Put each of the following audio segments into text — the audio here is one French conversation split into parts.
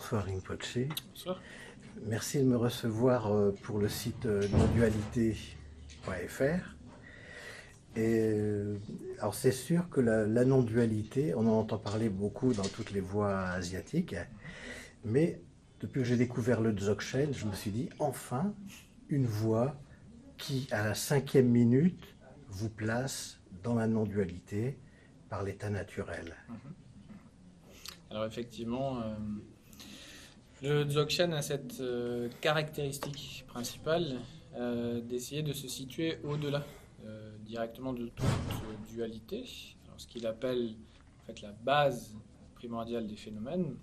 Bonsoir Rinpoche. Bonsoir. Merci de me recevoir pour le site non-dualité.fr. Alors c'est sûr que la non-dualité, on en entend parler beaucoup dans toutes les voies asiatiques, mais depuis que j'ai découvert le Dzogchen, je me suis dit enfin une voie qui, à la 5e minute, vous place dans la non-dualité par l'état naturel. Alors effectivement, le Dzogchen a cette caractéristique principale d'essayer de se situer au-delà directement de toute dualité. Alors, ce qu'il appelle en fait la base primordiale des phénomènes,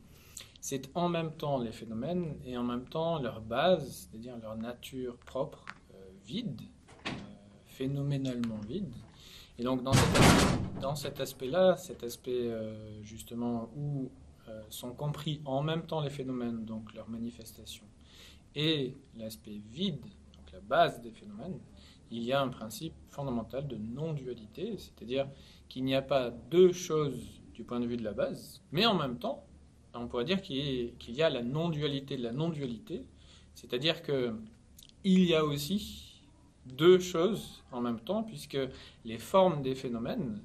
c'est en même temps les phénomènes et en même temps leur base, c'est-à-dire leur nature propre, vide, phénoménalement vide. Et donc dans cet aspect-là, cet aspect justement où sont compris en même temps les phénomènes, donc leurs manifestations, et l'aspect vide, donc la base des phénomènes, il y a un principe fondamental de non-dualité, c'est-à-dire qu'il n'y a pas deux choses du point de vue de la base, mais en même temps, on pourrait dire qu'il y a la non-dualité de la non-dualité, c'est-à-dire qu'il y a aussi deux choses en même temps, puisque les formes des phénomènes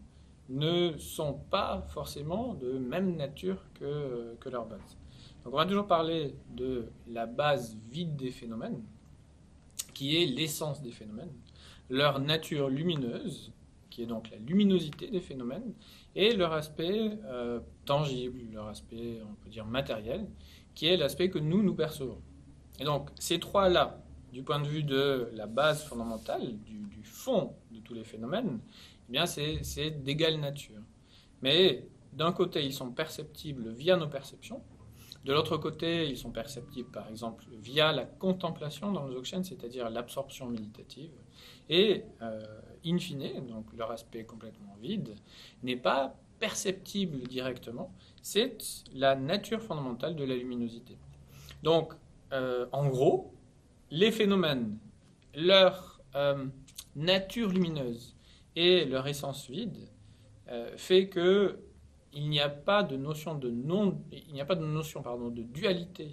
ne sont pas forcément de même nature que leur base. Donc on va toujours parler de la base vide des phénomènes, qui est l'essence des phénomènes, leur nature lumineuse, qui est donc la luminosité des phénomènes, et leur aspect tangible, leur aspect, on peut dire, matériel, qui est l'aspect que nous percevons. Et donc ces trois-là, du point de vue de la base fondamentale, du fond de tous les phénomènes, eh bien c'est d'égale nature. Mais d'un côté, ils sont perceptibles via nos perceptions. De l'autre côté, ils sont perceptibles, par exemple, via la contemplation dans le Dzogchen, c'est-à-dire l'absorption méditative. Et, in fine, donc leur aspect complètement vide, n'est pas perceptible directement. C'est la nature fondamentale de la luminosité. Donc, en gros, les phénomènes, leur nature lumineuse et leur essence vide fait que il n'y a pas de notion de dualité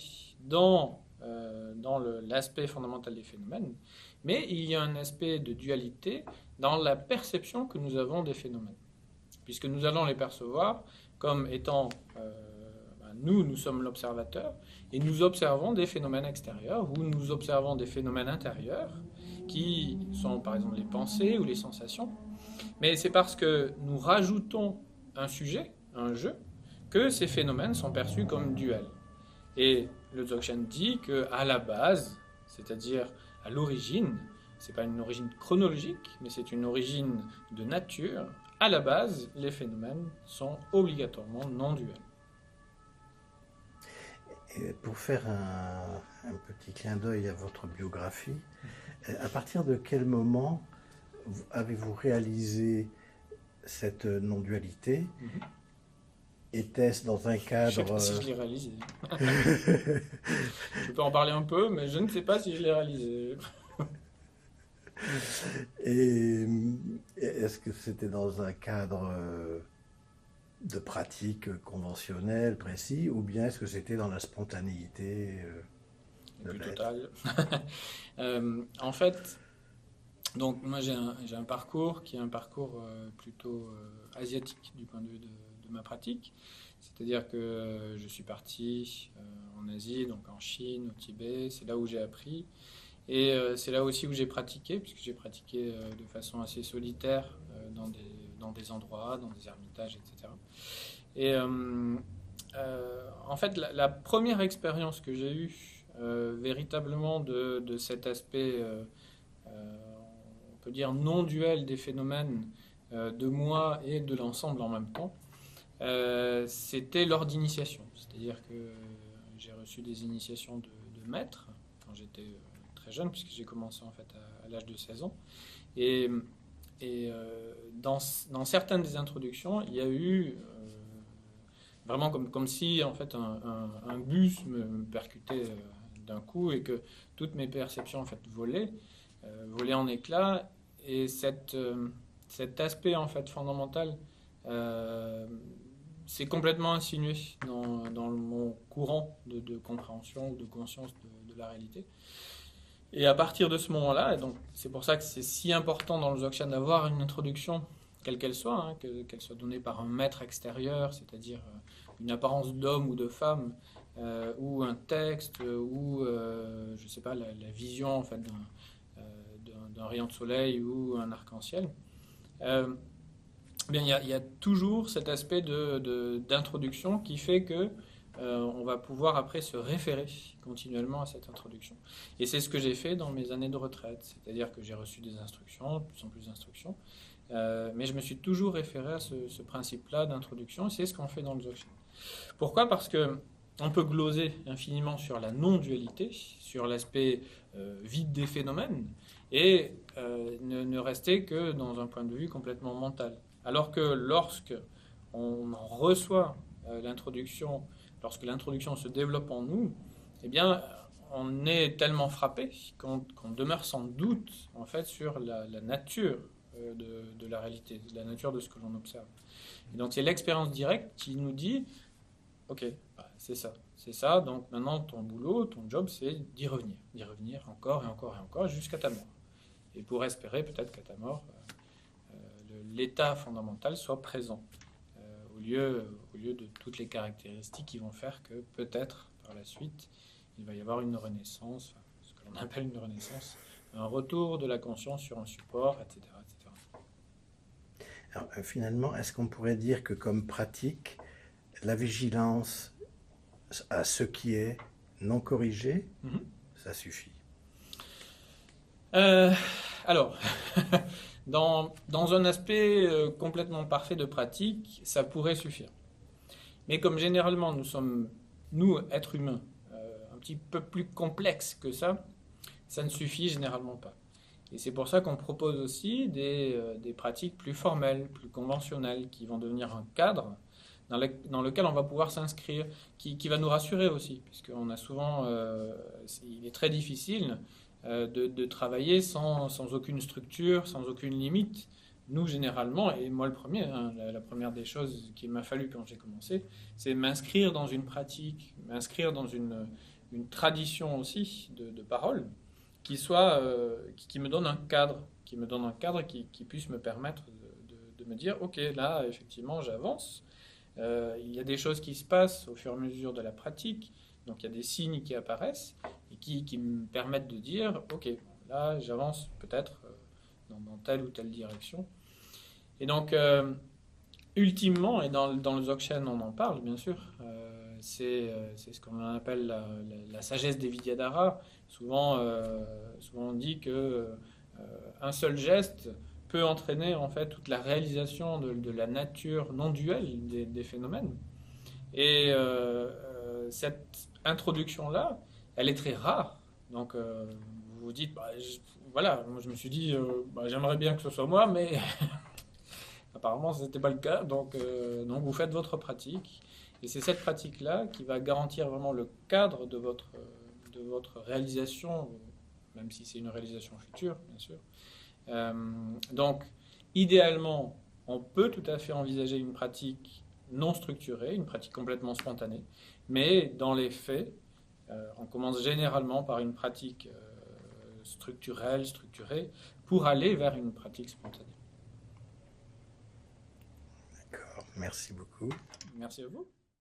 dans l'aspect fondamental des phénomènes, mais il y a un aspect de dualité dans la perception que nous avons des phénomènes, puisque nous allons les percevoir comme étant nous sommes l'observateur et nous observons des phénomènes extérieurs ou nous observons des phénomènes intérieurs qui sont par exemple les pensées ou les sensations, mais c'est parce que nous rajoutons un sujet, un jeu, que ces phénomènes sont perçus comme duels. Et le Dzogchen dit qu'à la base, c'est-à-dire à l'origine, c'est pas une origine chronologique, mais c'est une origine de nature, à la base, les phénomènes sont obligatoirement non-duels. Et pour faire un petit clin d'œil à votre biographie, à partir de quel moment avez-vous réalisé cette non-dualité? Était-ce dans un cadre... Je ne sais pas si je l'ai réalisé. Je peux en parler un peu, mais je ne sais pas si je l'ai réalisé. Et est-ce que c'était dans un cadre de pratique conventionnelle, précis, ou bien est-ce que c'était dans la spontanéité de l'être? Total. En fait, donc moi j'ai un parcours qui est un parcours plutôt asiatique du point de vue de ma pratique. C'est-à-dire que je suis parti en Asie, donc en Chine, au Tibet, c'est là où j'ai appris. Et c'est là aussi où j'ai pratiqué, puisque j'ai pratiqué de façon assez solitaire dans des endroits, dans des ermitages, etc. Et en fait, la première expérience que j'ai eue véritablement de cet aspect, on peut dire, non-duel des phénomènes de moi et de l'ensemble en même temps, c'était lors d'initiation. C'est-à-dire que j'ai reçu des initiations de maîtres quand j'étais très jeune, puisque j'ai commencé en fait à l'âge de 16 ans. Et dans certaines des introductions, il y a eu vraiment comme si en fait un bus me percutait d'un coup et que toutes mes perceptions en fait volaient en éclats. Et cet aspect en fait fondamental c'est complètement insinué dans mon courant de compréhension ou de conscience de la réalité. Et à partir de ce moment-là, et donc c'est pour ça que c'est si important dans le Dzogchen d'avoir une introduction, quelle qu'elle soit, hein, qu'elle soit donnée par un maître extérieur, c'est-à-dire une apparence d'homme ou de femme, ou un texte, ou je sais pas, la vision en fait d'un rayon de soleil ou un arc-en-ciel. Bien, il y a toujours cet aspect d'introduction qui fait que on va pouvoir après se référer continuellement à cette introduction. Et c'est ce que j'ai fait dans mes années de retraite, c'est-à-dire que j'ai reçu des instructions, de plus en plus d'instructions, mais je me suis toujours référé à ce principe-là d'introduction, et c'est ce qu'on fait dans le Dzogchen. Pourquoi ? Parce que on peut gloser infiniment sur la non-dualité, sur l'aspect vide des phénomènes, et ne rester que dans un point de vue complètement mental. Alors que lorsque on reçoit l'introduction, lorsque l'introduction se développe en nous, eh bien, on est tellement frappé qu'on demeure sans doute en fait sur la nature de la réalité, la nature de ce que l'on observe. Et donc c'est l'expérience directe qui nous dit, ok, c'est ça, donc maintenant ton boulot, ton job, c'est d'y revenir encore et encore et encore jusqu'à ta mort. Et pour espérer peut-être qu'à ta mort, l'état fondamental soit présent, au lieu de toutes les caractéristiques qui vont faire que peut-être par la suite, il va y avoir une renaissance, ce que l'on appelle une renaissance, un retour de la conscience sur un support, etc. etc. Alors, finalement, est-ce qu'on pourrait dire que comme pratique, la vigilance à ce qui est non corrigé, ça suffit? Alors, dans un aspect complètement parfait de pratique, ça pourrait suffire. Mais comme généralement nous sommes, nous, êtres humains, un petit peu plus complexes que ça ne suffit généralement pas. Et c'est pour ça qu'on propose aussi des pratiques plus formelles, plus conventionnelles, qui vont devenir un cadre dans lequel on va pouvoir s'inscrire, qui va nous rassurer aussi, puisqu'on a souvent, il est très difficile de travailler sans aucune structure, sans aucune limite. Nous, généralement, et moi le premier, hein, la première des choses qu'il m'a fallu quand j'ai commencé, c'est m'inscrire dans une pratique, m'inscrire dans une tradition aussi de parole, qui me donne un cadre, qui puisse me permettre de me dire, ok, là, effectivement, j'avance. Il y a des choses qui se passent au fur et à mesure de la pratique, donc il y a des signes qui apparaissent et qui me permettent de dire, ok, là, j'avance peut-être dans telle ou telle direction. Et donc, ultimement, et dans le Dzogchen, on en parle, bien sûr, c'est ce qu'on appelle la sagesse des Vidyadhara. Souvent, on dit que un seul geste peut entraîner en fait toute la réalisation de la nature non duelle des phénomènes. Et cette introduction-là, elle est très rare. Donc, vous vous dites, voilà, moi je me suis dit, j'aimerais bien que ce soit moi, mais apparemment ce n'était pas le cas. Donc vous faites votre pratique. Et c'est cette pratique-là qui va garantir vraiment le cadre de votre réalisation, même si c'est une réalisation future, bien sûr. Donc, idéalement, on peut tout à fait envisager une pratique non structurée, une pratique complètement spontanée, mais dans les faits, on commence généralement par une pratique structurée, pour aller vers une pratique spontanée. D'accord, merci beaucoup. Merci à vous.